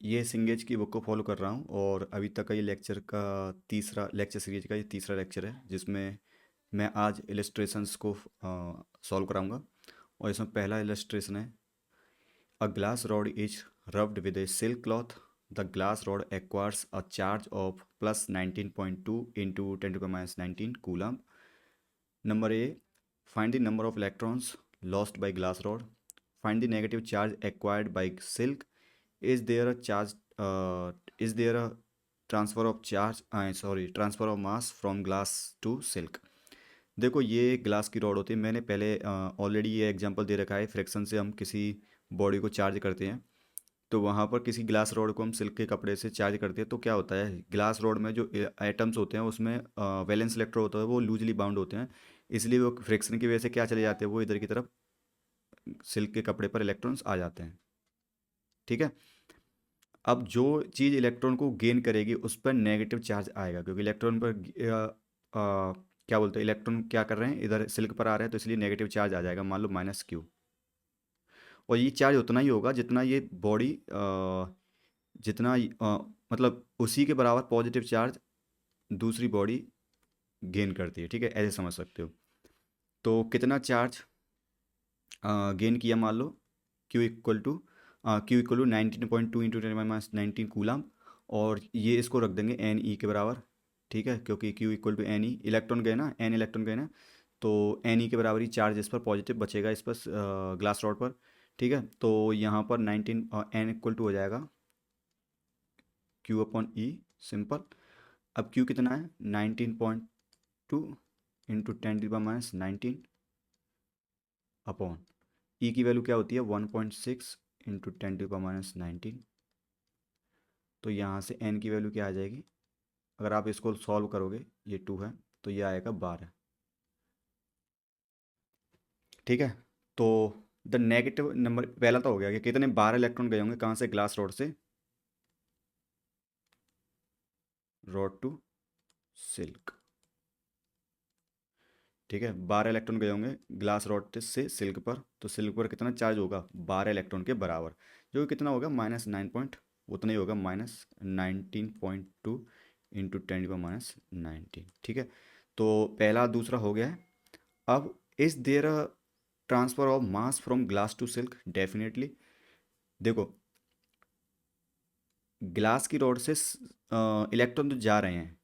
ये सिंगेज की बुक को फॉलो कर रहा हूँ और अभी तक का ये लेक्चर का तीसरा लेक्चर सीरीज का ये तीसरा लेक्चर है जिसमें मैं आज इलस्ट्रेशंस को सॉल्व कराऊंगा। और इसमें पहला इलस्ट्रेशन है, a glass rod is rubbed with A silk cloth, the glass rod acquires a charge of plus 19.2 into 10⁻19 coulomb. Number A, find the number of electrons lost by glass rod, find the negative charge acquired by silk, is there a charge is there a transfer of charge transfer of mass from glass to silk। देखो ये glass की rod होती है, मैंने पहले already ये example दे रखा है। फ्रिक्शन से हम किसी बॉडी को चार्ज करते हैं, तो वहाँ पर किसी ग्लास रॉड को हम सिल्क के कपड़े से चार्ज करते हैं तो क्या होता है, ग्लास रॉड में जो एटम्स होते हैं उसमें वैलेंस इलेक्ट्रॉन होता है, वो लूजली बाउंड होते हैं। इसलिए वो फ्रिक्शन की वजह से क्या चले जाते हैं, वो इधर की तरफ सिल्क के कपड़े पर इलेक्ट्रॉन्स आ जाते हैं। ठीक है। अब जो चीज़ इलेक्ट्रॉन को गेन करेगी उस पर नेगेटिव चार्ज आएगा, क्योंकि इलेक्ट्रॉन पर क्या बोलते हैं, इलेक्ट्रॉन क्या कर रहे हैं, इधर सिल्क पर आ रहे हैं, तो इसलिए नेगेटिव चार्ज आ जाएगा, मान लो -Q। और ये चार्ज उतना ही होगा जितना ये बॉडी जितना मतलब उसी के बराबर पॉजिटिव चार्ज दूसरी बॉडी गेन करती है। ठीक है, ऐसे समझ सकते हो। तो कितना चार्ज गेन किया, मान लो Q equal to 19.2 into 10⁻19 coulomb. और ये इसको रख देंगे NE के बराबर। ठीक है, क्योंकि Q=NE, इलेक्ट्रॉन गए ना, N इलेक्ट्रॉन गए ना, तो NE के बराबर ही चार्ज इस पर पॉजिटिव बचेगा, इस पर ग्लास रॉड पर। ठीक है, तो यहाँ पर 19 N=हो जाएगा Q/E, सिंपल। अब Q कितना है, 19.2 इंटू 10⁻19 अपॉन E की वैल्यू क्या होती है, 1.6 इंटू 10⁻19। तो यहाँ से N की वैल्यू क्या आ जाएगी, अगर आप इसको सॉल्व करोगे, ये 2 है तो ये आएगा 12। ठीक है, तो द नेगेटिव नंबर पहला तो हो गया कि कितने 12 इलेक्ट्रॉन गए होंगे कहाँ से, ग्लास रॉड से रॉड टू सिल्क। ठीक है, 12 इलेक्ट्रॉन गए होंगे ग्लास रॉड से सिल्क पर, तो सिल्क पर कितना चार्ज होगा, 12 इलेक्ट्रॉन के बराबर, जो कि कितना होगा -9 पॉइंट, उतना ही होगा -19.2 इंटू 10⁻19। ठीक है, तो पहला दूसरा हो गया है। अब is there a transfer of mass from glass to silk, definitely. देखो, ग्लास की रॉड से इलेक्ट्रॉन तो जा रहे हैं।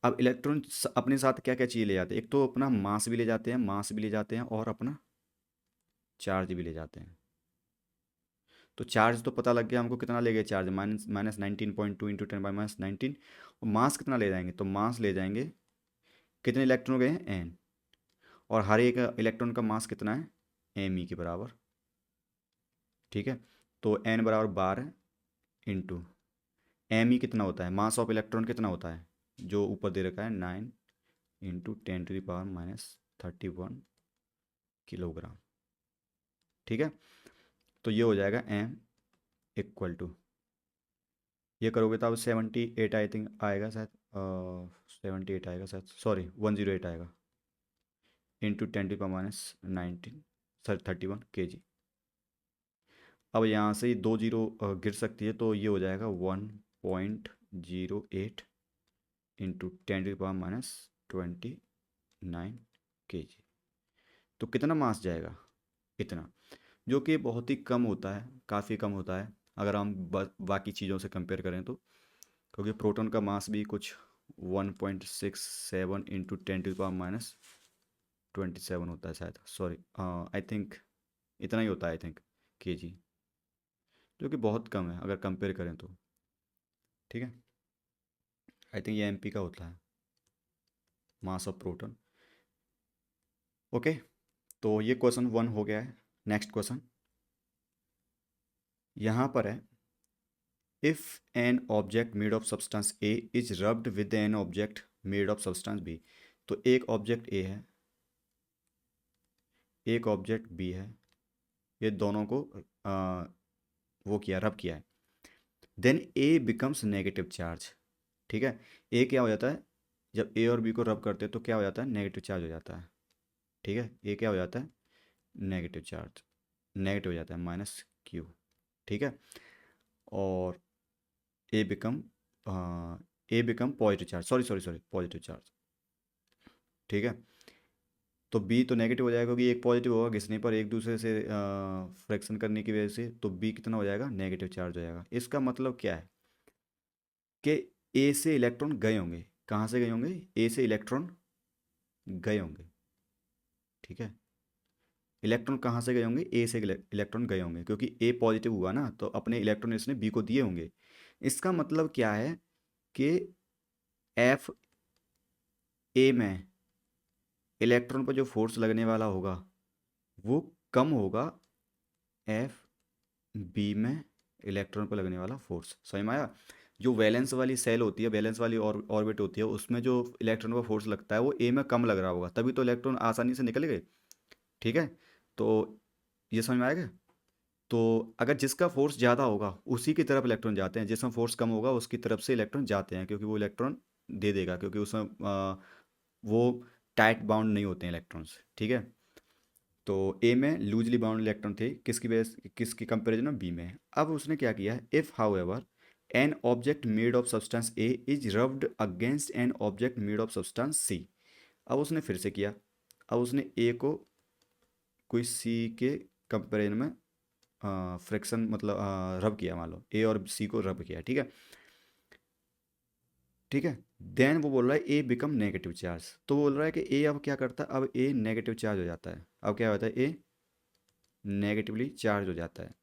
अब इलेक्ट्रॉन अपने साथ क्या क्या चीज़ ले जाते हैं, एक तो अपना मास भी ले जाते हैं, मास भी ले जाते हैं, और अपना चार्ज भी ले जाते हैं। तो चार्ज तो पता लग गया हमको, कितना ले गए चार्ज, -19.2 इंटू 10⁻19। और मास कितना ले जाएंगे, तो मास ले जाएंगे, कितने इलेक्ट्रॉन गए हैं, N। और हर एक इलेक्ट्रॉन का मास कितना है, Me के बराबर। ठीक है, तो N बराबर 12 इंटू Me कितना होता है, मास ऑफ इलेक्ट्रॉन कितना होता है, जो ऊपर दे रखा है 9 इंटू 10⁻31 किलोग्राम। ठीक है, तो ये हो जाएगा M इक्वल टू, ये करोगे तो अब 78 आई थिंक आएगा शायद, 78 आएगा शायद, सॉरी 108 आएगा, इंटू 10⁻19 सर 31 kg। अब यहाँ से ये 2 जीरो गिर सकती है, तो ये हो जाएगा 1.08 इंटू 10⁻29 kg। तो कितना मास जाएगा, इतना, जो कि बहुत ही कम होता है, काफ़ी कम होता है अगर हम बाकी चीज़ों से कंपेयर करें तो। क्योंकि प्रोटॉन का मास भी कुछ 1.67 इंटू 10⁻27 होता है शायद, सॉरी आई थिंक इतना ही होता है, आई थिंक kg, जो कि बहुत कम है अगर कंपेयर करें तो। ठीक है, आई थिंक ये MP का होता है, मास ऑफ प्रोटॉन। ओके, तो ये क्वेश्चन 1 हो गया है। नेक्स्ट क्वेश्चन यहाँ पर है, if an object made of substance A is rubbed with N object made of substance B। तो एक ऑब्जेक्ट A है, एक ऑब्जेक्ट B है, ये दोनों को वो किया, रब किया है, then A becomes negative charge. ठीक है, A क्या हो जाता है, जब A और B को रब करते हैं तो क्या हो जाता है, नेगेटिव चार्ज हो जाता है। ठीक है, A क्या हो जाता है, नेगेटिव चार्ज, नेगेटिव हो जाता है, -Q। ठीक है, और A become A become positive charge, sorry sorry sorry, positive charge. ठीक है, तो बी तो नेगेटिव हो जाएगा क्योंकि एक पॉजिटिव होगा घिसने पर एक दूसरे से फ्रैक्शन करने की वजह से, तो बी कितना हो जाएगा, नेगेटिव चार्ज हो जाएगा। इसका मतलब क्या है कि ए से इलेक्ट्रॉन गए होंगे, कहाँ से गए होंगे, ए से इलेक्ट्रॉन गए होंगे। ठीक है, इलेक्ट्रॉन कहाँ से गए होंगे, ए से इलेक्ट्रॉन गए होंगे, क्योंकि ए पॉजिटिव हुआ ना तो अपने इलेक्ट्रॉन इसने बी को दिए होंगे। इसका मतलब क्या है कि एफ ए में इलेक्ट्रॉन पर जो फोर्स लगने वाला होगा वो कम होगा एफ बी में इलेक्ट्रॉन पर लगने वाला फोर्स। समझ में आया? जो वैलेंस वाली सेल होती है, वैलेंस वाली ऑर्बिट होती है, उसमें जो इलेक्ट्रॉन पर फोर्स लगता है वो ए में कम लग रहा होगा, तभी तो इलेक्ट्रॉन आसानी से निकल गए। ठीक है, तो ये समझ में आएगा? तो अगर जिसका फोर्स ज़्यादा होगा उसी की तरफ इलेक्ट्रॉन जाते हैं, जिसमें फोर्स कम होगा उसकी तरफ से इलेक्ट्रॉन जाते हैं, क्योंकि वो इलेक्ट्रॉन दे देगा, क्योंकि उसमें वो टाइट बाउंड नहीं होते हैं इलेक्ट्रॉन्स। ठीक है, तो ए में लूजली बाउंड इलेक्ट्रॉन थे, किसकी वजह, किसकी कंपेरिजन में, बी में। अब उसने क्या किया, if however an object made of substance A is rubbed against an object made of substance C. अब उसने फिर से किया, अब उसने ए को कोई सी के कंपेरिजन में फ्रिक्शन मतलब रब किया, मान लो ए और सी को रब किया। ठीक है, ठीक है, देन वो बोल रहा है ए बिकम नेगेटिव चार्ज, तो बोल रहा है कि ए अब क्या करता है, अब ए नेगेटिव चार्ज हो जाता है। अब क्या होता है, ए नेगेटिवली चार्ज हो जाता है,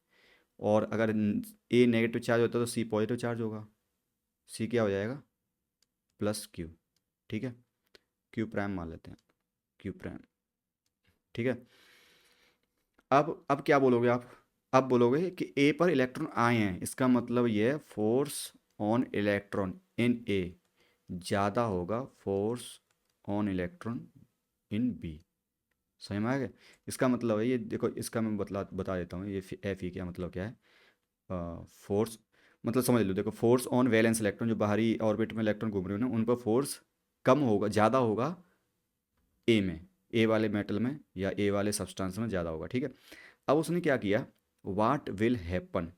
और अगर ए नेगेटिव चार्ज होता है तो सी पॉजिटिव चार्ज होगा, सी क्या हो जाएगा, प्लस क्यू। ठीक है, क्यू प्राइम मान लेते हैं, क्यू प्राइम। ठीक है, अब क्या बोलोगे आप, अब बोलोगे कि ए पर इलेक्ट्रॉन आए हैं, इसका मतलब ये है force on electron in A ज़्यादा होगा force on electron in B. समझ में आ गया? इसका मतलब है, ये देखो इसका मैं बता देता हूँ, ये एफ ई क्या मतलब क्या है। फोर्स मतलब समझ लो, देखो फोर्स ऑन वैलेंस इलेक्ट्रॉन, जो बाहरी ऑर्बिट में इलेक्ट्रॉन घूम रहे हो ना, उन पर फोर्स कम होगा, ज़्यादा होगा ए में, ए वाले मेटल में या ए वाले सब्सटेंस में ज़्यादा होगा। ठीक है, अब उसने क्या किया, what will happen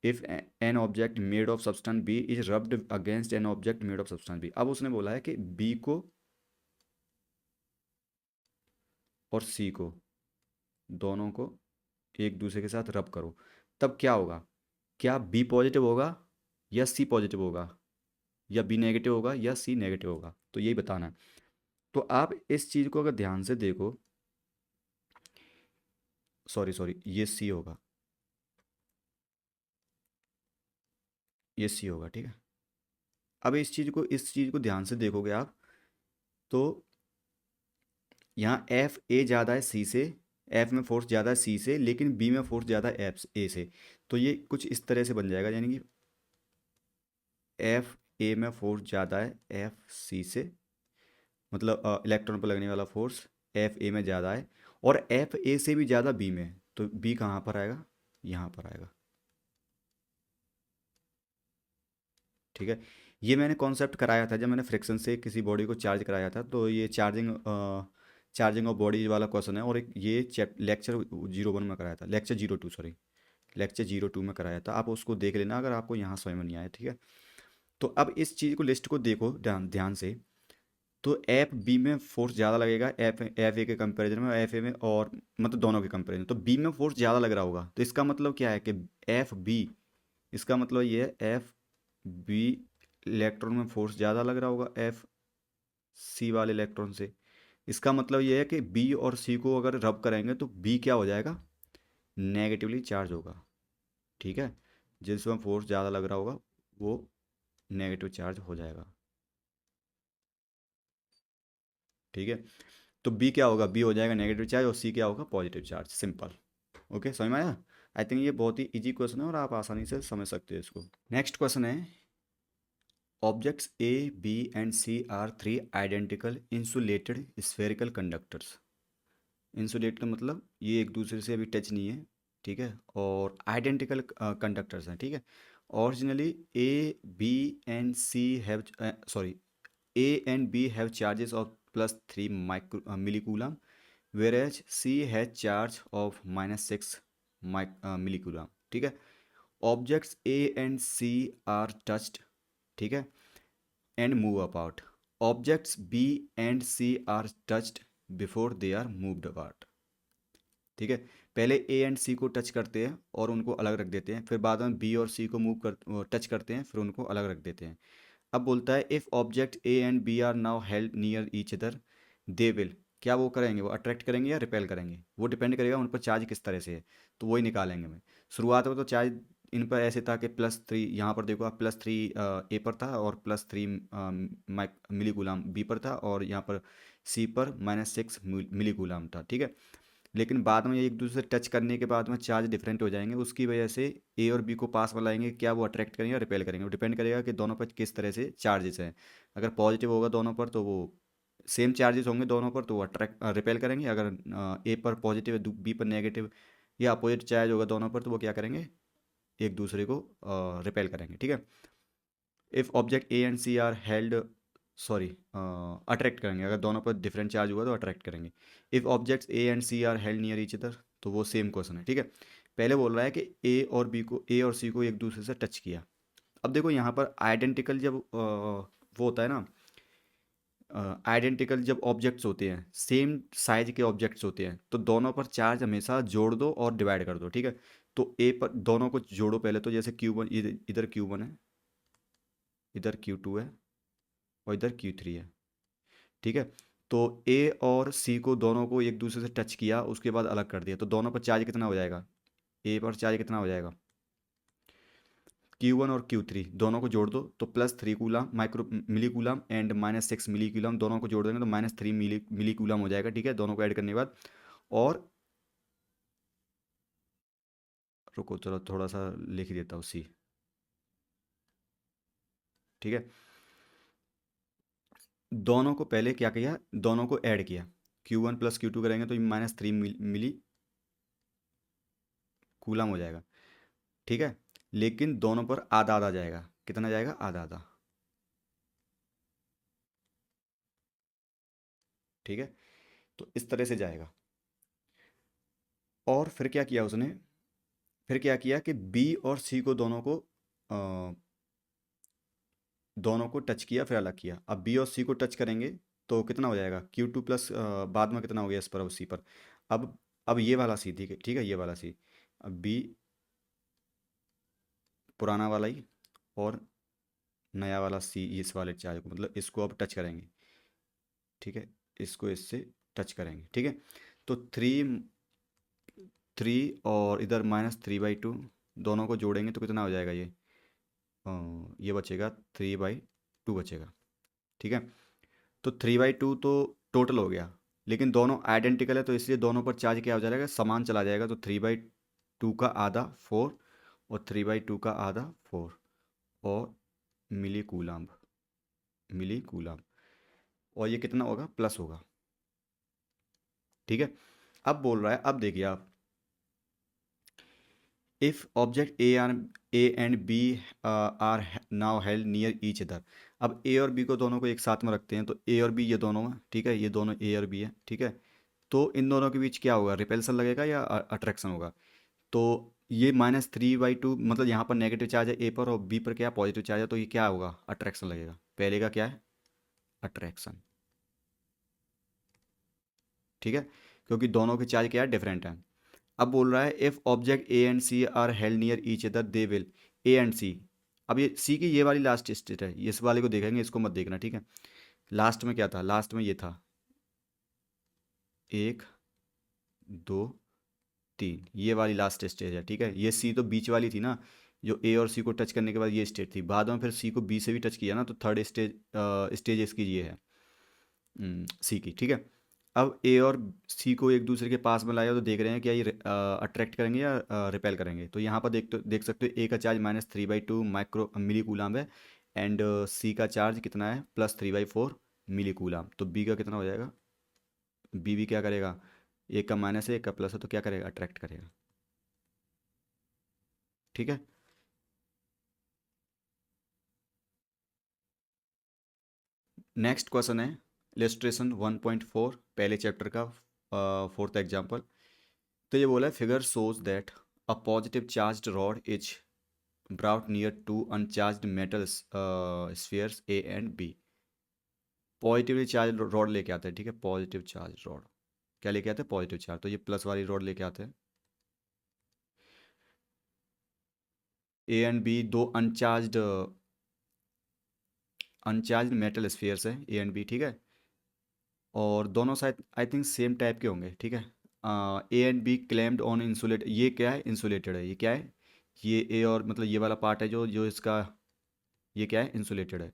if an object made of substance B is rubbed against an object made of substance B. अब उसने बोला है कि बी को और सी को, दोनों को एक दूसरे के साथ रब करो, तब क्या होगा, क्या बी पॉजिटिव होगा या सी पॉजिटिव होगा, या बी नेगेटिव होगा या सी नेगेटिव होगा, तो यही बताना है। तो आप इस चीज़ को अगर ध्यान से देखो, सॉरी सॉरी, ये सी होगा, ये सी होगा। ठीक है, अब इस चीज़ को ध्यान से देखोगे आप, तो यहाँ एफ ए ज़्यादा है सी से, एफ में फोर्स ज़्यादा है सी से, लेकिन बी में फोर्स ज़्यादा है एफ ए से। तो ये कुछ इस तरह से बन जाएगा, यानी कि एफ ए में फोर्स ज़्यादा है एफ सी से, मतलब इलेक्ट्रॉन पर लगने वाला फोर्स एफ ए में ज़्यादा है, और एफ ए से भी ज़्यादा बी में, तो बी कहाँ पर आएगा, यहाँ पर आएगा। ठीक है, ये मैंने कॉन्सेप्ट कराया था जब मैंने फ्रिक्शन से किसी बॉडी को चार्ज कराया था, तो ये चार्जिंग ऑफ बॉडी वाला क्वेश्चन है, और एक ये लेक्चर 01 में कराया था, लेक्चर 02 सॉरी, लेक्चर 02 में कराया था, आप उसको देख लेना अगर आपको यहाँ समझ में नहीं आया। ठीक है, तो अब इस चीज़ को, लिस्ट को देखो ध्यान ध्यान से, तो एफ बी में फोर्स ज़्यादा लगेगा एफ एफ ए के कंपैरिजन में, एफ ए में, और मतलब दोनों के कंपैरिजन, तो बी में फोर्स ज़्यादा लग रहा होगा, तो इसका मतलब क्या है कि एफ बी, इसका मतलब ये है एफ बी इलेक्ट्रॉन में फोर्स ज़्यादा लग रहा होगा एफ सी वाले इलेक्ट्रॉन से। इसका मतलब ये है कि बी और सी को अगर रब करेंगे तो बी क्या हो जाएगा, नेगेटिवली चार्ज होगा। ठीक है, जिसमें फोर्स ज़्यादा लग रहा होगा वो नेगेटिव चार्ज हो जाएगा। ठीक है, तो बी क्या होगा, बी हो जाएगा नेगेटिव चार्ज, और सी क्या होगा, पॉजिटिव चार्ज। सिंपल। ओके, समझ में आया? आई थिंक ये बहुत ही इजी क्वेश्चन है और आप आसानी से समझ सकते हो इसको। नेक्स्ट क्वेश्चन है, objects A B and C are three identical insulated spherical conductors. Insulated मतलब ये एक दूसरे से अभी टच नहीं है। ठीक है, और आइडेंटिकल कंडक्टर्स हैं। ठीक है, originally A B and C have, sorry, A and B have charges of +3 micro millicoulomb, whereas C has charge of -6 millicoulomb. ठीक है, objects A and C are touched, ठीक है, and move apart. Objects B and C are touched before they are moved apart, ठीक है। पहले ए and सी को touch करते हैं और उनको अलग रख देते हैं, फिर बाद में बी और सी को मूव कर टच करते हैं, फिर उनको अलग रख देते हैं। अब बोलता है if object A and B are now held near each other they will, क्या वो करेंगे, वो अट्रैक्ट करेंगे या रिपेल करेंगे, वो डिपेंड करेगा उन पर चार्ज किस तरह से है, तो वही निकालेंगे मैं। शुरुआत में तो चार्ज इन पर ऐसे था कि +3, यहाँ पर देखो आप +3 ए पर था और +3 मिली कूलाम बी पर था, और यहाँ पर सी पर -6 मिली कूलाम था, ठीक है। लेकिन बाद में ये एक दूसरे से टच करने के बाद में चार्ज डिफरेंट हो जाएंगे, उसकी वजह से ए और बी को पास में लाएंगे, क्या वो अट्रैक्ट करेंगे या रिपेल करेंगे, वो डिपेंड करेगा कि दोनों पर किस तरह से चार्जेस हैं। अगर पॉजिटिव होगा दोनों पर तो वो सेम चार्जेस होंगे दोनों पर, तो वो अट्रैक्ट रिपेल करेंगे। अगर ए पर पॉजिटिव है, बी पर नेगेटिव या अपोजिट चार्ज होगा दोनों पर, तो वो क्या करेंगे, एक दूसरे को रिपेल करेंगे, ठीक है। If object A and C are held, sorry, attract करेंगे, अगर दोनों पर डिफरेंट चार्ज हुआ तो अट्रैक्ट करेंगे। If objects A and C are held near each other, तो वो सेम क्वेश्चन है, ठीक है। पहले बोल रहा है कि ए और सी को एक दूसरे से टच किया। अब देखो यहाँ पर आइडेंटिकल जब वो होता है ना, आइडेंटिकल जब ऑब्जेक्ट्स होते हैं, सेम साइज के ऑब्जेक्ट्स होते हैं, तो दोनों पर चार्ज हमेशा जोड़ दो और डिवाइड कर दो, ठीक है। तो ए पर दोनों को जोड़ो पहले, तो जैसे Q1 इधर Q1 है, इधर Q2 है और इधर Q3 है, ठीक है। तो ए और सी को दोनों को एक दूसरे से टच किया, उसके बाद अलग कर दिया, तो दोनों पर चार्ज कितना हो जाएगा, ए पर चार्ज कितना हो जाएगा, Q1 और Q3 दोनों को जोड़ दो तो +3 coulomb micro milli coulomb and -6 milli coulomb, दोनों को जोड़ देंगे तो -3 मिली कूलम हो जाएगा, ठीक है, दोनों को ऐड करने के बाद। और रुको चलो थोड़ा सा लिख ही देता हूँ सी, ठीक है। दोनों को पहले क्या किया, दोनों को ऐड किया, Q1 + Q2 करेंगे तो ये -3 मिली कूलम हो जाएगा, ठीक है। लेकिन दोनों पर आधा आधा जाएगा, कितना जाएगा, आधा आधा, ठीक है। तो इस तरह से जाएगा। और फिर क्या किया उसने, फिर क्या किया कि बी और सी को दोनों को टच किया, फिर अलग किया। अब बी और सी को टच करेंगे तो कितना हो जाएगा, Q2 प्लस बाद में कितना हो गया इस पर और सी पर। अब ये वाला सी, ठीक है, ठीक है, ये वाला सी, अब बी पुराना वाला ही और नया वाला सी इस वाले चार्ज को, मतलब इसको अब टच करेंगे, ठीक है, इसको इससे टच करेंगे, ठीक है। तो 3 और इधर -3/2, दोनों को जोड़ेंगे तो कितना हो जाएगा ये, ये बचेगा 3/2 बचेगा, ठीक है। तो 3/2 तो टोटल हो गया, लेकिन दोनों आइडेंटिकल है तो इसलिए दोनों पर चार्ज क्या हो जाएगा, समान चला जाएगा, तो 3/2 का आधा 4 और 3/2 का आधा 4 और मिली कूलम्ब, मिली कूलम्ब, और ये कितना होगा, प्लस होगा, ठीक है। अब बोल रहा है, अब देखिए आप, if object A and B are now held near each other. अब ए और बी को दोनों को एक साथ में रखते हैं, तो ए और बी ये दोनों हैं, ठीक है, ये दोनों ए और बी है, ठीक है। तो इन दोनों के बीच क्या होगा, रिपल्सन लगेगा या अट्रैक्शन होगा। तो ये -3/2, मतलब यहाँ पर नेगेटिव चार्ज है ए पर और बी पर क्या पॉजिटिव चार्ज है, तो ये क्या होगा, अट्रैक्शन लगेगा। पहले का क्या है, अट्रैक्शन, ठीक है, क्योंकि दोनों के चार्ज क्या है, डिफरेंट है। अब बोल रहा है if object A and C are held near each other they will, A and C. अब ये सी की ये वाली लास्ट स्टेट है, इस वाले को देखेंगे, इसको मत देखना, ठीक है। लास्ट में क्या था, लास्ट में ये था 1 2 3, ये वाली लास्ट स्टेज है, ठीक है। ये सी तो बीच वाली थी ना, जो ए और सी को टच करने के बाद ये स्टेज थी, बाद में फिर सी को बी से भी टच किया ना, तो थर्ड स्टेज इसकी ये है, सी की, ठीक है। अब ए और सी को एक दूसरे के पास में लाया तो देख रहे हैं क्या ये अट्रैक्ट करेंगे या रिपेल करेंगे। तो यहाँ पर देख सकते हो ए का चार्ज -3/2 माइक्रो मिली कूलाम है, एंड सी का चार्ज कितना है, +3/4 मिली कूलाम। तो बी का कितना हो जाएगा, बी भी क्या करेगा, एक का माइनस है एक का प्लस है, तो क्या करेगा, अट्रैक्ट करेगा, ठीक है। नेक्स्ट क्वेश्चन है इलस्ट्रेशन 1.4, पहले चैप्टर का 4th एग्जाम्पल। तो ये बोला है figure shows that a positive charged rod is brought near two uncharged metal spheres A and B. Positively charge rod लेके आते हैं, ठीक है, पॉजिटिव चार्ज रॉड क्या लेके आते हैं, पॉजिटिव चार्ज, तो ये प्लस वाली रॉड लेके आते हैं। ए एंड बी दो अनचार्ज मेटल स्फीयर्स है, ए एंड बी, ठीक है, और दोनों side I think same type के होंगे, ठीक है। ए and be claimed on insulate, ये क्या है, इंसुलेटेड है, ये क्या है, ये ए और मतलब ये वाला पार्ट है जो जो इसका, ये क्या है, इंसुलेटेड है,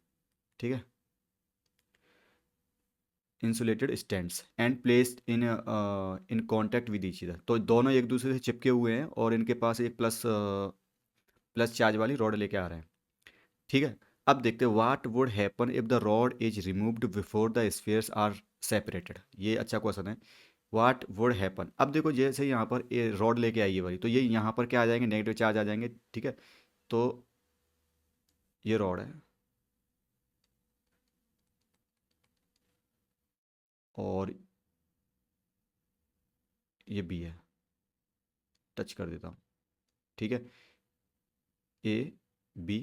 ठीक है, insulated stands and placed in in contact with each other, तो दोनों एक दूसरे से चिपके हुए हैं और इनके पास एक प्लस चार्ज वाली रॉड लेके आ रहे हैं, ठीक है। अब देखते हैं what would happen if the rod is removed before the spheres are separated, ये अच्छा क्वेश्चन है। व्हाट वुड हैपन, अब देखो जैसे यहाँ पर ये रॉड लेके आई है वाली, तो ये यहाँ पर क्या आ जाएंगे, नेगेटिव चार्ज आ जाएंगे, ठीक है। तो ये रॉड है और ये बी है, टच कर देता हूँ, ठीक है, ए बी,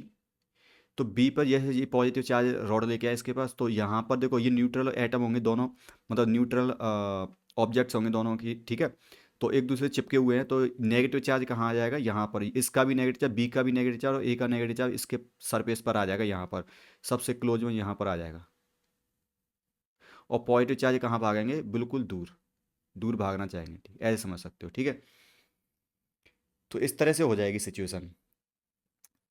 तो बी पर ये पॉजिटिव चार्ज रॉड लेके आया इसके पास, तो यहाँ पर देखो ये न्यूट्रल एटम होंगे दोनों, मतलब न्यूट्रल ऑब्जेक्ट्स होंगे दोनों की, ठीक है, तो एक दूसरे से चिपके हुए हैं, तो नेगेटिव चार्ज कहाँ आ जाएगा, यहाँ पर, इसका भी नेगेटिव चार्ज, बी का भी नेगेटिव चार्ज और ए का नेगेटिव चार्ज इसके सरफेस पर आ जाएगा, यहाँ पर सबसे क्लोज में यहाँ पर आ जाएगा, और पॉजिटिव चार्ज कहाँ भागेंगे, बिल्कुल दूर, दूर भागना चाहेंगे, ठीक ऐसे समझ सकते हो, ठीक है। तो इस तरह से हो जाएगी सिचुएशन।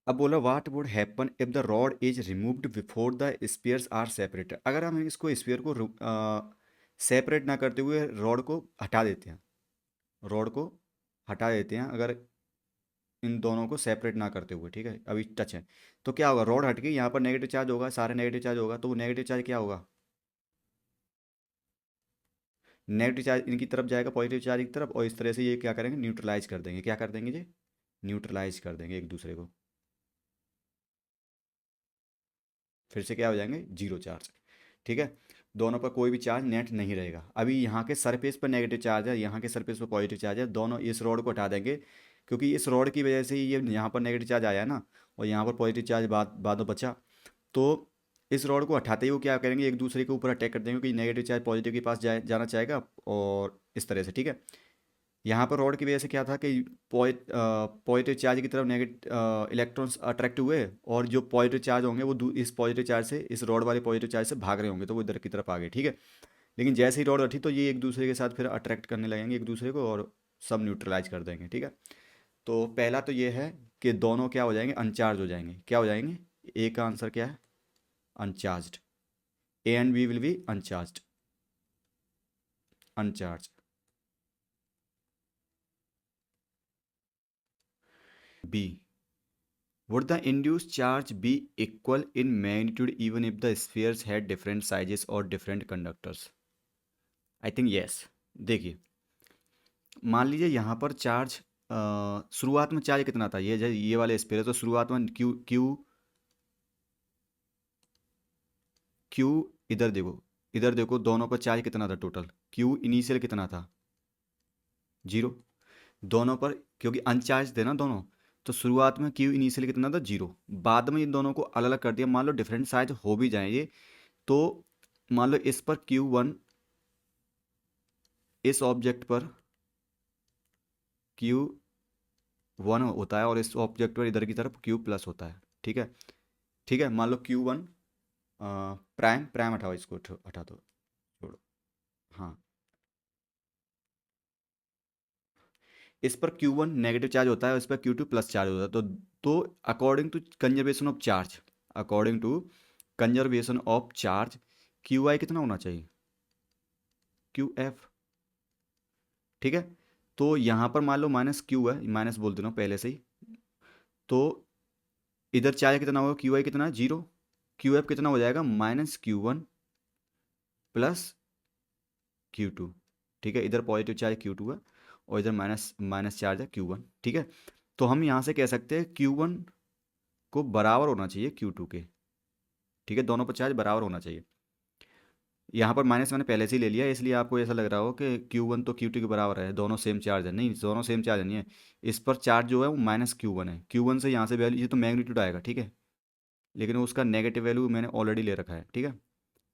अब बोला what would happen if the rod is removed before the spheres are separated, अगर हम इसको स्पीयर को सेपरेट ना करते हुए रॉड को हटा देते हैं, रॉड को हटा देते हैं, अगर इन दोनों को सेपरेट ना करते हुए, ठीक है, अभी टच है, तो क्या होगा, रॉड हट गई, यहाँ पर नेगेटिव चार्ज होगा, सारे नेगेटिव चार्ज होगा, तो वो नेगेटिव चार्ज क्या होगा, नेगेटिव चार्ज इनकी तरफ जाएगा, पॉजिटिव चार्ज की तरफ, और इस तरह से ये क्या करेंगे, न्यूट्रलाइज कर देंगे, क्या कर देंगे जी, न्यूट्रलाइज कर देंगे एक दूसरे को, फिर से क्या हो जाएंगे, जीरो चार्ज, ठीक है, दोनों पर कोई भी चार्ज नेट नहीं रहेगा। अभी यहाँ के सरफेस पर नेगेटिव चार्ज है, यहाँ के सरफेस पर पॉजिटिव चार्ज है, दोनों इस रॉड को हटा देंगे, क्योंकि इस रॉड की वजह से ही ये यहाँ पर नेगेटिव चार्ज आया है ना, और यहाँ पर पॉजिटिव चार्ज बाद में बचा, तो इस रॉड को हटाते ही वो क्या करेंगे, एक दूसरे के ऊपर अटैक कर देंगे, क्योंकि नेगेटिव चार्ज पॉजिटिव के पास जाना चाहेगा, और इस तरह से, ठीक है। यहाँ पर रॉड की वजह से क्या था कि पॉजिटिव चार्ज की तरफ नेगेटिव इलेक्ट्रॉन्स अट्रैक्ट हुए, और जो पॉजिटिव चार्ज होंगे वो इस पॉजिटिव चार्ज से, इस रॉड वाले पॉजिटिव चार्ज से भाग रहे होंगे, तो वो इधर की तरफ आ गए, ठीक है। लेकिन जैसे ही रॉड उठी तो ये एक दूसरे के साथ फिर अट्रैक्ट करने लगेंगे एक दूसरे को, और सब न्यूट्रलाइज कर देंगे, ठीक है। तो पहला तो ये है कि दोनों क्या हो जाएंगे, अनचार्ज हो जाएंगे, क्या हो जाएंगे, ए का आंसर क्या है, uncharged, A and B will be uncharged, uncharge. B, would the induced charge be equal in magnitude even if the spheres had different sizes or different conductors? I think yes। देखिए, मान लीजिए यहाँ पर charge शुरुआत में charge कितना था, ये वाले स्फीयर है, तो शुरुआत में क्यू क्यू क्यू, इधर देखो दोनों पर चार्ज कितना था टोटल, क्यू इनिशियल कितना था, जीरो, दोनों पर, क्योंकि अनचार्ज थे ना दोनों, तो शुरुआत में क्यू इनिशियल कितना था, जीरो, बाद में इन दोनों को अलग अलग कर दिया, मान लो डिफरेंट साइज हो भी जाए ये, तो मान लो इस पर Q1, इस ऑब्जेक्ट पर Q1 होता है, और इस ऑब्जेक्ट पर इधर की तरफ Q प्लस होता है, ठीक है, ठीक है, मान लो Q1 प्राइम, प्राइम हटाओ, इसको हटा दो, छोड़ो, हाँ, इस पर Q1 नेगेटिव चार्ज होता है और इस पर Q2 प्लस चार्ज होता है, तो according to conservation of charge, according to conservation of charge QI कितना होना चाहिए, QF, ठीक है। तो यहाँ पर मान लो माइनस क्यू है, माइनस बोल देना पहले से ही, तो इधर चार्ज कितना होगा, क्यू आई कितना है, जीरो, क्यू एफ कितना हो जाएगा, -Q1 प्लस Q2, ठीक है, इधर पॉजिटिव चार्ज Q2 है और इधर माइनस माइनस चार्ज है Q1, ठीक है। तो हम यहाँ से कह सकते हैं Q1 को बराबर होना चाहिए Q2 के, ठीक है, दोनों पर चार्ज बराबर होना चाहिए। यहाँ पर माइनस मैंने पहले से ही ले लिया, इसलिए आपको ऐसा लग रहा हो कि Q1 तो Q2 के बराबर है, दोनों सेम चार्ज है। नहीं, दोनों सेम चार्ज नहीं है। इस पर चार्ज जो है वो माइनस Q1 है। Q1 से यहाँ से वैल्यू, ये तो मैग्नीट्यूड आएगा, ठीक है, लेकिन उसका नेगेटिव वैल्यू मैंने ऑलरेडी ले रखा है, ठीक है।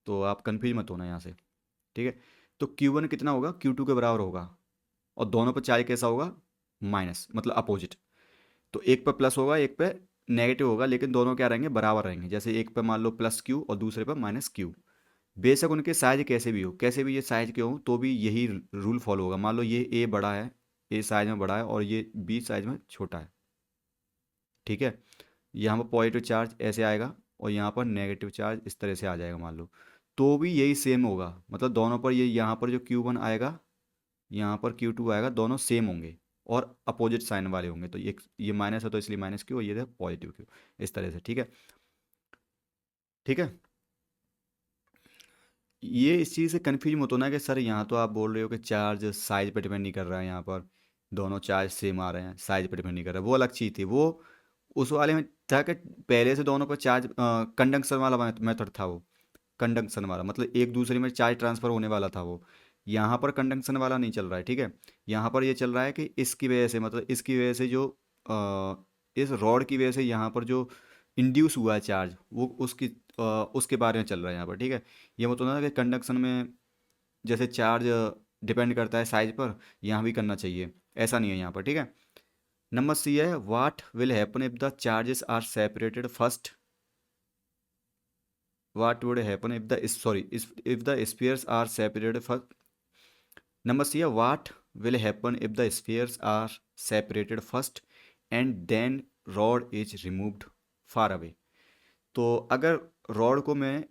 तो आप कन्फ्यूज मत होना यहाँ से, ठीक है। तो Q1 कितना होगा, Q2 के बराबर होगा, और दोनों पर चार्ज कैसा होगा, माइनस, मतलब अपोजिट। तो एक पे प्लस होगा, एक पे नेगेटिव होगा, लेकिन दोनों क्या रहेंगे, बराबर रहेंगे। जैसे एक पे मान लो प्लस क्यू और दूसरे पे माइनस क्यू। बेशक उनके साइज कैसे भी हो, कैसे भी ये साइज के हो, तो भी यही रूल फॉलो होगा। मान लो ये ए बड़ा है, ए साइज में बड़ा है, और ये बी साइज में छोटा है, ठीक है। यहाँ पर पॉजिटिव चार्ज ऐसे आएगा, और यहाँ पर नेगेटिव चार्ज इस तरह से आ जाएगा मान लो, तो भी यही सेम होगा। मतलब दोनों पर ये, यहाँ पर जो Q1 आएगा, यहाँ पर Q2 आएगा, दोनों सेम होंगे और अपोजिट साइन वाले होंगे। तो ये माइनस है तो इसलिए माइनस क्यू, और ये पॉजिटिव क्यू, इस तरह से, ठीक है। ठीक है, ये इस चीज़ से कन्फ्यूज मत होना कि सर यहाँ तो आप बोल रहे हो कि चार्ज साइज पे डिपेंड नहीं कर रहा है, यहाँ पर दोनों चार्ज सेम आ रहे हैं, साइज पे डिपेंड नहीं कर रहा है, वो अलग चीज़ थी। वो उस वाले में था कि पहले से दोनों पर चार्ज, कंडक्शन वाला मेथड था वो। कंडक्शन वाला मतलब एक दूसरे में चार्ज ट्रांसफ़र होने वाला था वो। यहाँ पर कंडक्शन वाला नहीं चल रहा है, ठीक है। यहाँ पर ये चल रहा है कि इसकी वजह से, मतलब इसकी वजह से जो इस रॉड की वजह से यहाँ पर जो इंड्यूस हुआ है चार्ज, वो उसके बारे में चल रहा है यहाँ पर, ठीक है। ये मतलब ना कि कंडक्शन में जैसे चार्ज डिपेंड करता है साइज पर, यहाँ भी करना चाहिए, ऐसा नहीं है यहाँ पर, ठीक है। नंबर सी है, what will happen if the charges are separated first. What would happen if the sorry if the spheres are separated first? Number C, what will happen if the spheres are separated first and then rod is removed far away? तो अगर rod को मैं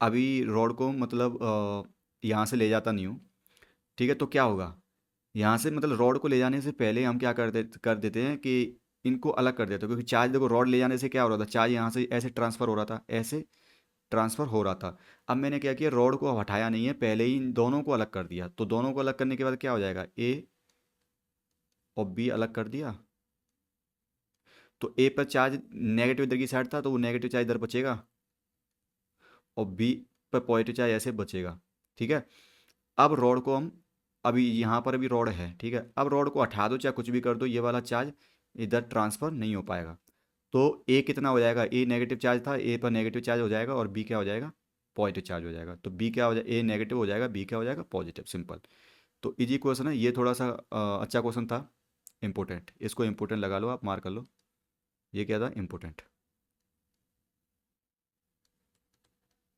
अभी rod को मतलब यहाँ से ले जाता नहीं हूँ, ठीक है, तो क्या होगा, यहाँ से मतलब रॉड को ले जाने से पहले हम क्या कर देते हैं कि इनको अलग कर देते हैं। क्योंकि चार्ज, देखो रॉड ले जाने से क्या हो रहा था, चार्ज यहाँ से ऐसे ट्रांसफ़र हो रहा था, ऐसे ट्रांसफ़र हो रहा था। अब मैंने क्या किया, रॉड को हटाया नहीं है, पहले ही इन दोनों को अलग कर दिया। तो दोनों को अलग करने के बाद क्या हो जाएगा, ए और बी अलग कर दिया। तो ए पर चार्ज नेगेटिव इधर की साइड था, तो वो नेगेटिव चार्ज इधर बचेगा, और बी पर पॉजिटिव चार्ज ऐसे बचेगा, ठीक है। अब रॉड को हम, अभी यहाँ पर भी रॉड है, ठीक है, अब रॉड को हटा दो चाहे कुछ भी कर दो, ये वाला चार्ज इधर ट्रांसफ़र नहीं हो पाएगा। तो ए कितना हो जाएगा, ए नेगेटिव चार्ज था, ए पर नेगेटिव चार्ज हो जाएगा, और बी क्या हो जाएगा, पॉजिटिव चार्ज हो जाएगा। तो बी क्या हो जाएगा, ए नेगेटिव हो जाएगा, बी क्या हो जाएगा, पॉजिटिव, सिंपल। तो इजी क्वेश्चन है ये, थोड़ा सा अच्छा क्वेश्चन था, इंपॉर्टेंट, इसको इंपॉर्टेंट लगा लो, आप मार्क कर लो, ये क्या था, इंपॉर्टेंट,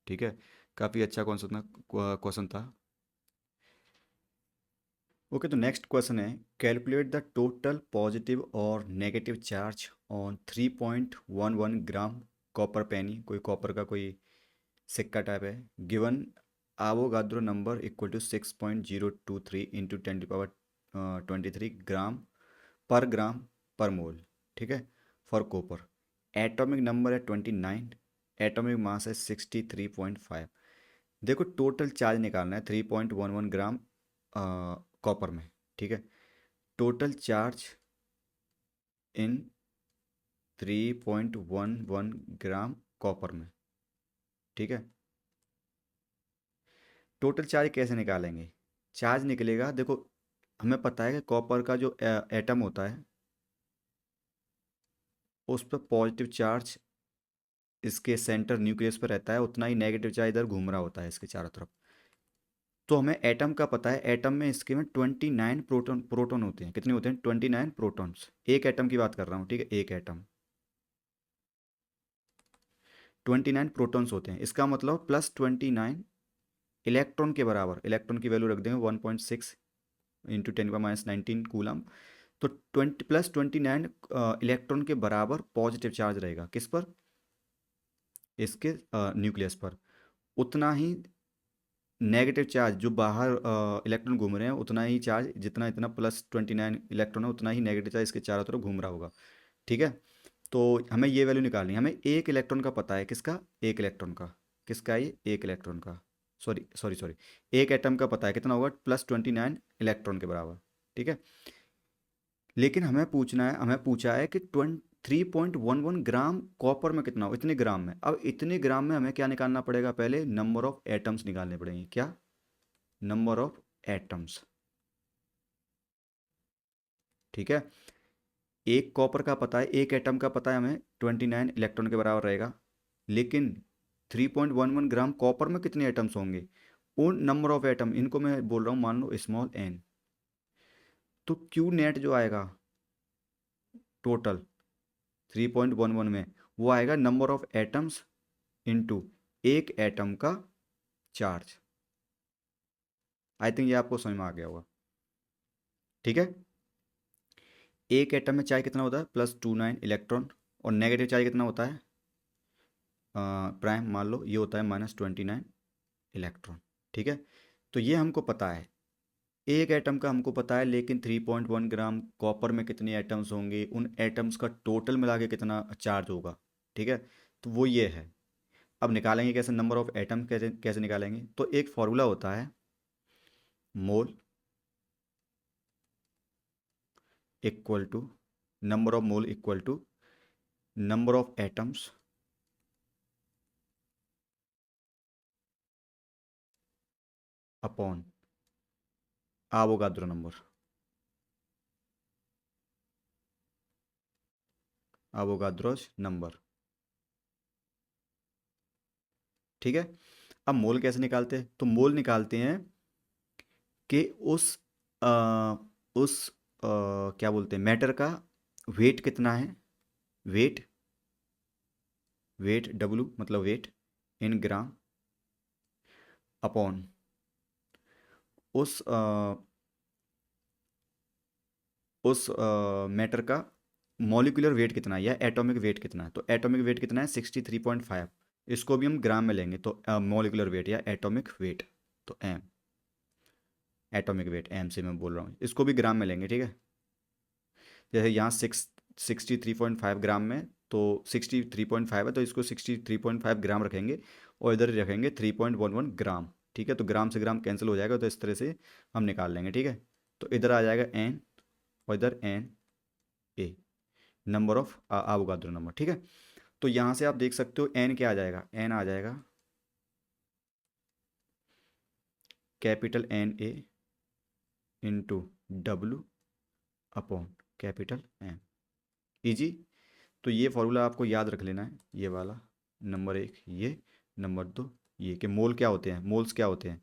ठीक है। काफ़ी अच्छा क्वेश्चन था। ओके, तो नेक्स्ट क्वेश्चन है, कैलकुलेट द टोटल पॉजिटिव और negative charge on 3.11 gram copper penny. कोई कॉपर का कोई सिक्का टाइप है, given Avogadro number equal to 6.023 into 10 की पावर 23 ग्राम पर मोल, ठीक है, फॉर कॉपर। एटॉमिक नंबर है 29, एटॉमिक मास है 63.5। देखो टोटल चार्ज निकालना है 3.11 ग्राम कॉपर में, ठीक है। Total charge in 3.11 gram copper में, ठीक है। टोटल चार्ज कैसे निकालेंगे, चार्ज निकलेगा, देखो हमें पता है कि कॉपर का जो एटम होता है, उस पर पॉजिटिव चार्ज इसके सेंटर न्यूक्लियस पर रहता है, उतना ही नेगेटिव चार्ज इधर घूम रहा होता है इसके चारों तरफ। तो हमें एटम का पता है, एटम में इसके में 29 प्रोटॉन होते हैं। कितने होते हैं, 29 प्रोटॉन्स। एक एटम की बात कर रहा हूँ, ठीक है, एक एटम 29 प्रोटॉन्स होते हैं। इसका मतलब प्लस 29 इलेक्ट्रॉन के बराबर, इलेक्ट्रॉन की वैल्यू रख देंगे 1.6 इंटू 10⁻19 कूलम। तो 29 इलेक्ट्रॉन के बराबर पॉजिटिव चार्ज रहेगा, किस पर, इसके न्यूक्लियस पर। उतना ही नेगेटिव चार्ज जो बाहर इलेक्ट्रॉन घूम रहे हैं, उतना ही चार्ज, जितना इतना प्लस 29 इलेक्ट्रॉन है, उतना ही नेगेटिव चार्ज इसके चारों तरफ घूम रहा होगा, ठीक है। तो हमें ये वैल्यू निकालनी है। हमें एक इलेक्ट्रॉन का पता है, किसका, एक इलेक्ट्रॉन का, किसका है ये, एक इलेक्ट्रॉन का, सॉरी सॉरी सॉरी, एक एटम का पता है कितना होगा, प्लस 29 इलेक्ट्रॉन के बराबर, ठीक है। लेकिन हमें पूछना है, हमें पूछा है कि 3.11 ग्राम कॉपर में कितना हो, इतने ग्राम में। अब इतने ग्राम में हमें क्या निकालना पड़ेगा, पहले नंबर ऑफ एटम्स निकालने पड़ेंगे। क्या? Number of atoms. ठीक है, एक कॉपर का पता है, एक एटम का पता है हमें 29 इलेक्ट्रॉन के बराबर रहेगा, लेकिन 3.11 ग्राम कॉपर में कितने एटम्स होंगे, उन नंबर ऑफ एटम, इनको मैं बोल रहा हूँ मान लो स्मॉल एन। तो क्यू नेट जो आएगा टोटल 3.11 में, वो आएगा नंबर ऑफ एटम्स इनटू एक एटम का चार्ज। आई थिंक ये आपको समझ में आ गया होगा। ठीक है, एक एटम में चार्ज कितना होता है, +29 इलेक्ट्रॉन, और नेगेटिव चार्ज कितना होता है, प्राइम मान लो, ये होता है -29 इलेक्ट्रॉन। ठीक है, तो ये हमको पता है, एक एटम का हमको पता है, लेकिन 3.1 ग्राम कॉपर में कितने एटम्स होंगे, उन एटम्स का टोटल मिला के कितना चार्ज होगा। ठीक है, तो वो ये है। अब निकालेंगे कैसे नंबर ऑफ एटम, कैसे कैसे निकालेंगे, तो एक फॉर्मूला होता है, mole equal to, number of mole equal to number of atoms upon Avogadro number. Avogadro's number. ठीक है, अब मोल कैसे निकालते हैं, तो मोल निकालते हैं कि आ, उस क्या बोलते हैं, मैटर का वेट कितना है, वेट, वेट डब्लू मतलब वेट इन ग्राम, अपॉन उस मैटर का मॉलिक्यूलर वेट कितना है या एटॉमिक वेट कितना है। तो एटॉमिक वेट कितना है, 63.5। इसको भी हम ग्राम में लेंगे, तो मॉलिक्यूलर वेट या एटॉमिक वेट, तो एम, एटॉमिक वेट एम से मैं बोल रहा हूँ, इसको भी ग्राम में लेंगे। ठीक है, जैसे यहाँ 63.5 ग्राम में, तो 63.5 है, तो इसको 63.5 ग्राम रखेंगे, और इधर रखेंगे 3.11 ग्राम। ठीक है, तो ग्राम से ग्राम कैंसिल हो जाएगा, तो इस तरह से हम निकाल लेंगे। ठीक है, तो इधर आ जाएगा एन, और इधर N A, number of Avogadro number. ठीक है, तो यहाँ से आप देख सकते हो एन क्या आ जाएगा, एन आ जाएगा capital N A into W upon capital M. Easy. तो ये फॉर्मूला आपको याद रख लेना है, ये वाला, नंबर एक ये, नंबर दो ये, कि मोल क्या होते हैं, मोल्स क्या होते हैं,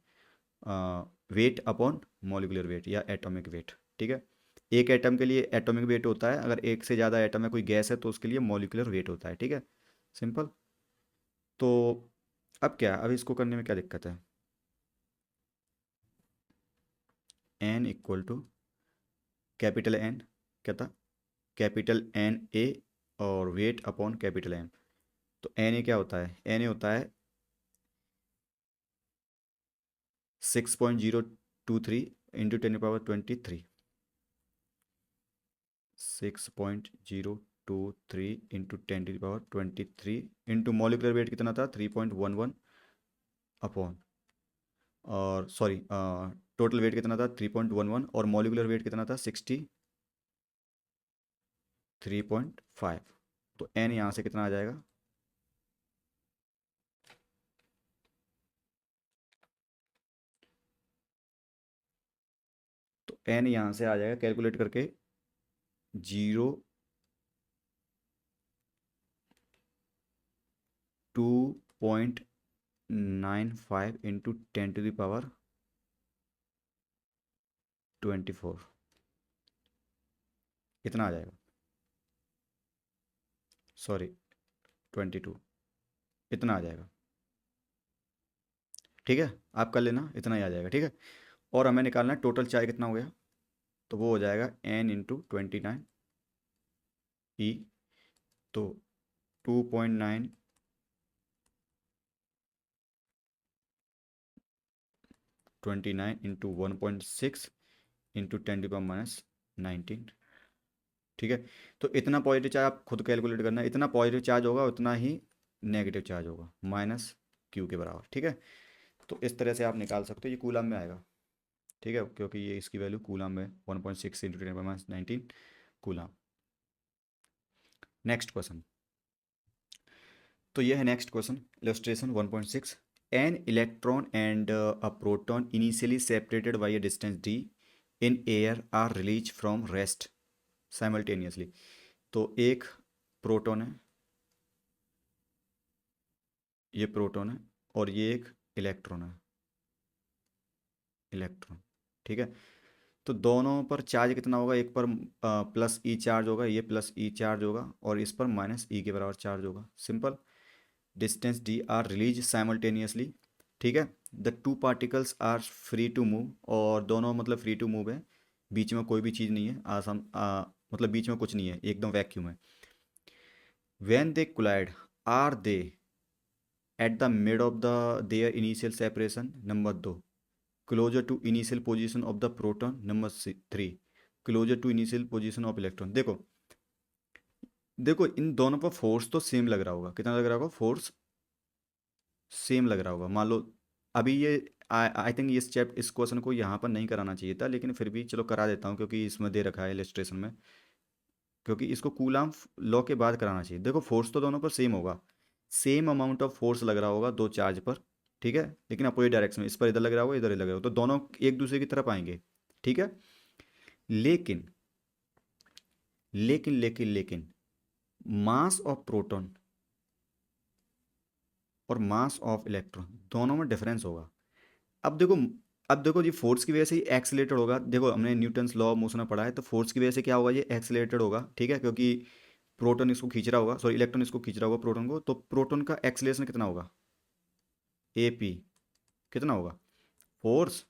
वेट अपॉन मॉलिकुलर वेट या एटॉमिक वेट। ठीक है, एक एटम के लिए एटॉमिक वेट होता है, अगर एक से ज़्यादा एटम है, कोई गैस है, तो उसके लिए मॉलिकुलर वेट होता है। ठीक है, सिंपल। तो अब क्या, अब इसको करने में क्या दिक्कत है, N equal to capital N, क्या था, कैपिटल एन ए, और वेट अपॉन कैपिटल एम। तो एन ए क्या होता है, एन ए होता है 6.023 into 10⁻23, 6.023 into 10⁻23 into molecular weight कितना था, 3.11 अपॉन, और सॉरी टोटल वेट कितना था 3.11, और मॉलिकुलर वेट कितना था 63.5। तो एन यहाँ से कितना आ जाएगा, तो एन यहाँ से आ जाएगा कैलकुलेट करके 02.95 इंटू 10⁻24, कितना आ जाएगा, सॉरी 22, इतना आ जाएगा। ठीक है, आप कर लेना, इतना ही आ जाएगा। ठीक है, और हमें निकालना है टोटल चार्ज कितना हो गया, तो वो हो जाएगा एन इंटू 29 ई, तो 2.9, 29 इंटू 1.6 इंटू 10⁻19। ठीक है, तो इतना पॉजिटिव चार्ज आप खुद कैलकुलेट करना, इतना पॉजिटिव चार्ज होगा उतना ही नेगेटिव चार्ज होगा, माइनस क्यू के बराबर। ठीक है, तो इस तरह से आप निकाल सकते हो, ये कूलम में आएगा। ठीक है, क्योंकि ये इसकी वैल्यू कूलम में 1.6 इंटू 10⁻19 कूलम। Next question. तो यह है next question, illustration 1.6। An electron and a proton initially separated by a distance d in air are release from rest simultaneously. तो एक प्रोटॉन है, ये प्रोटॉन है, और ये एक इलेक्ट्रॉन है, इलेक्ट्रॉन। ठीक है, तो दोनों पर चार्ज कितना होगा, एक पर प्लस ई चार्ज होगा, ये प्लस ई चार्ज होगा, और इस पर माइनस ई के बराबर चार्ज होगा। Simple. Distance D are release simultaneously. ठीक है, the two particles are free to move, और दोनों मतलब फ्री टू मूव है, बीच में कोई भी चीज़ नहीं है, मतलब बीच में कुछ नहीं है, एकदम वैक्यूम है। When they collide are they at the mid of the their initial separation, number दो। Closer to initial position of the proton, number three. Closer to initial position of electron. देखो देखो, इन दोनों पर फोर्स तो same लग रहा होगा, कितना लग रहा होगा, फोर्स सेम लग रहा होगा। मान लो अभी ये आई थिंक इस क्वेश्चन को यहाँ पर नहीं कराना चाहिए था, लेकिन फिर भी चलो करा देता हूँ, क्योंकि इसमें दे रखा है इलस्ट्रेशन में, क्योंकि इसको कूलाम लॉ के बाद कराना चाहिए। देखो फोर्स तो दोनों पर सेम होगा, सेम अमाउंट ऑफ फोर्स लग रहा होगा दो चार्ज पर। ठीक है, लेकिन अपोजिट डायरेक्शन में, इस पर इधर लग रहा होगा, इधर ही लग रहा होगा, तो दोनों एक दूसरे की तरफ आएंगे। ठीक है, लेकिन लेकिन मास ऑफ प्रोटॉन और मास ऑफ इलेक्ट्रॉन दोनों में डिफरेंस होगा। अब देखो ये फोर्स की वजह से ही एक्सीलरेटेड होगा। देखो हमने न्यूटन्स लॉ ऑफ मोशन में पढ़ा है, तो फोर्स की वजह से क्या होगा, ये एक्सीलरेटेड होगा। ठीक है, क्योंकि प्रोटॉन इसको खींच रहा होगा, सॉरी इलेक्ट्रॉन इसको खींच रहा होगा प्रोटॉन को, तो प्रोटॉन का एक्सीलरेशन कितना होगा, ए पी। कितना होगा, फोर्स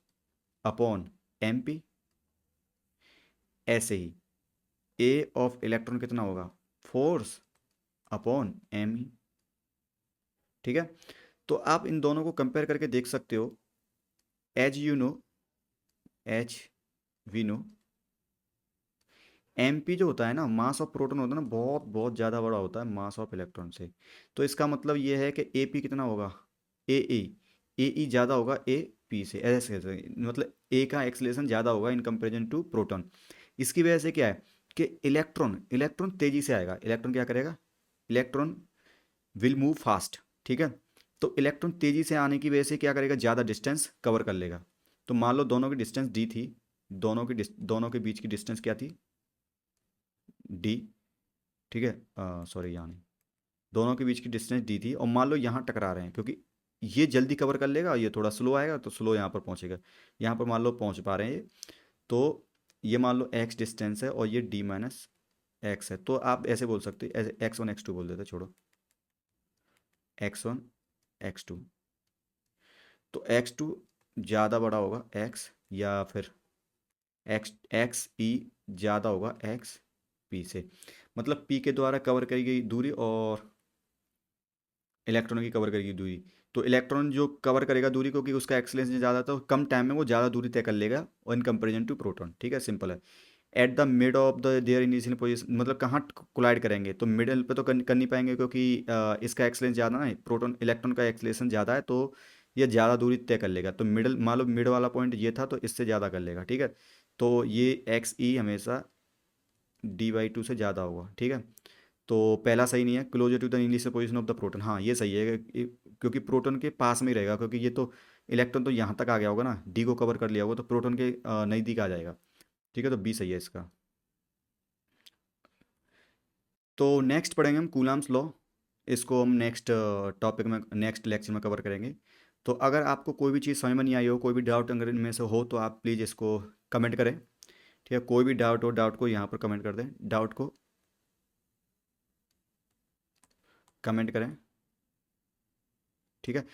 अपॉन एम पी। ऐसे ही ए ऑफ इलेक्ट्रॉन कितना होगा, फोर्स अपॉन एम ई। ठीक है, तो आप इन दोनों को कंपेयर करके देख सकते हो। As you know, H we know, M P जो होता है ना, मास ऑफ प्रोटॉन होता है ना, बहुत बहुत ज़्यादा बड़ा होता है मास ऑफ इलेक्ट्रॉन से। तो इसका मतलब ये है कि ए पी कितना होगा, ए ई ज़्यादा होगा ए पी से। ऐसे कैसे, मतलब ए का एक्सलेशन ज़्यादा होगा इन कंपेरिजन टू प्रोटॉन। इसकी वजह से क्या है कि इलेक्ट्रॉन इलेक्ट्रॉन तेज़ी से आएगा। इलेक्ट्रॉन क्या करेगा, इलेक्ट्रॉन विल मूव फास्ट। ठीक है, तो इलेक्ट्रॉन तेज़ी से आने की वजह से क्या करेगा, ज़्यादा डिस्टेंस कवर कर लेगा। तो मान लो दोनों की डिस्टेंस डी थी, दोनों के बीच की डिस्टेंस क्या थी, डी। ठीक है, सॉरी यहाँ नहीं, दोनों के बीच की डिस्टेंस डी थी, और मान लो यहाँ टकरा रहे हैं, क्योंकि ये जल्दी कवर कर लेगा, ये थोड़ा स्लो आएगा, तो स्लो यहाँ पर पहुँचेगा। यहाँ पर मान लो पहुँच पा रहे हैं ये, तो ये मान लो एक्स डिस्टेंस है, और ये डी माइनस एक्स है। तो आप ऐसे बोल सकते हो, ऐसे एक्स वन एक्स टू बोल देते, छोड़ो, एक्स वन एक्स टू। तो एक्स टू ज़्यादा बड़ा होगा एक्स, या फिर एक्स एक्स ई ज़्यादा होगा एक्स पी से। मतलब पी के द्वारा कवर करी गई दूरी और इलेक्ट्रॉन की कवर करेगी दूरी। तो इलेक्ट्रॉन जो कवर करेगा दूरी, क्योंकि उसका एक्सलेशन ज़्यादा था, कम टाइम में वो ज़्यादा दूरी तय कर लेगा और इन कंपेरिजन टू प्रोटॉन। ठीक है, सिंपल है। Eight the mid of the their initial position, मतलब कहाँ कोलाइड करेंगे, तो मिडल पे तो कर नहीं पाएंगे, क्योंकि इसका एक्सलेशन ज़्यादा ना है, प्रोटॉन इलेक्ट्रॉन का एक्सलेशन ज़्यादा है, तो ये ज़्यादा दूरी तय कर लेगा। तो मिडल, मान लो मिड वाला पॉइंट ये था, तो इससे ज़्यादा कर लेगा। ठीक है, तो ये एक्स ई हमेशा डी बाई टू से ज़्यादा होगा। ठीक है, तो पहला सही नहीं है, closer to the initial position of the proton. हाँ ये सही है, क्योंकि प्रोटॉन के पास में ही रहेगा, क्योंकि ये तो इलेक्ट्रॉन तो यहाँ तक आ गया होगा ना, डी को कवर कर लिया होगा, तो प्रोटॉन के नज़दीक आ जाएगा। ठीक है, तो बी सही है इसका। तो नेक्स्ट पढ़ेंगे हम कूलाम्स लॉ। इसको हम नेक्स्ट टॉपिक में, नेक्स्ट लेक्चर में कवर करेंगे। तो अगर आपको कोई भी चीज़ समझ में नहीं आई हो, कोई भी डाउट अगर इनमें से हो, तो आप प्लीज़ इसको कमेंट करें। ठीक है, कोई भी डाउट हो, डाउट को यहाँ पर कमेंट कर दें, डाउट को कमेंट करें। ठीक है,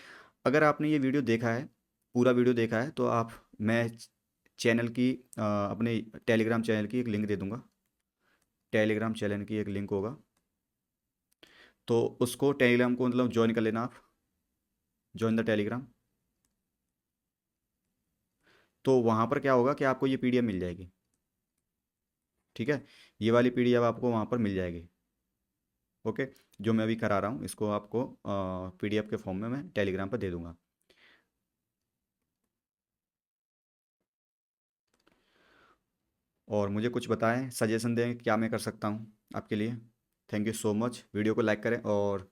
अगर आपने ये वीडियो देखा है, पूरा वीडियो देखा है, तो आप, मैं चैनल की अपने टेलीग्राम चैनल की एक लिंक दे दूंगा। टेलीग्राम चैनल की एक लिंक होगा, तो उसको टेलीग्राम को मतलब ज्वाइन कर लेना आप, ज्वाइन द टेलीग्राम। तो वहाँ पर क्या होगा कि आपको ये पीडीएफ मिल जाएगी। ठीक है, ये वाली पीडीएफ आपको वहाँ पर मिल जाएगी। ओके, जो मैं अभी करा रहा हूँ, इसको आपको पीडीएफ के फॉर्म में मैं टेलीग्राम पर दे दूँगा। और मुझे कुछ बताएं, सजेशन दें, क्या मैं कर सकता हूँ आपके लिए। Thank you so much. Video को लाइक करें और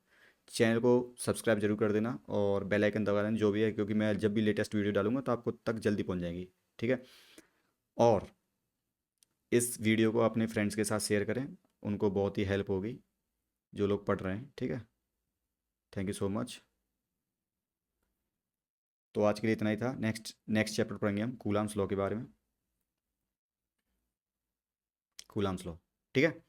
चैनल को सब्सक्राइब जरूर कर देना और बेल आइकन दबा देना जो भी है, क्योंकि मैं जब भी लेटेस्ट वीडियो डालूंगा तो आपको तक जल्दी पहुंच जाएगी। ठीक है। और इस वीडियो को अपने फ्रेंड्स के साथ शेयर करें, उनको बहुत ही हेल्प होगी जो लोग पढ़ रहे हैं। ठीक है। Thank you so much. तो आज के लिए इतना ही था। नेक्स्ट नेक्स्ट चैप्टर पढ़ेंगे हम कूलाम्स लॉ के बारे में। Coulombs law. ठीक है।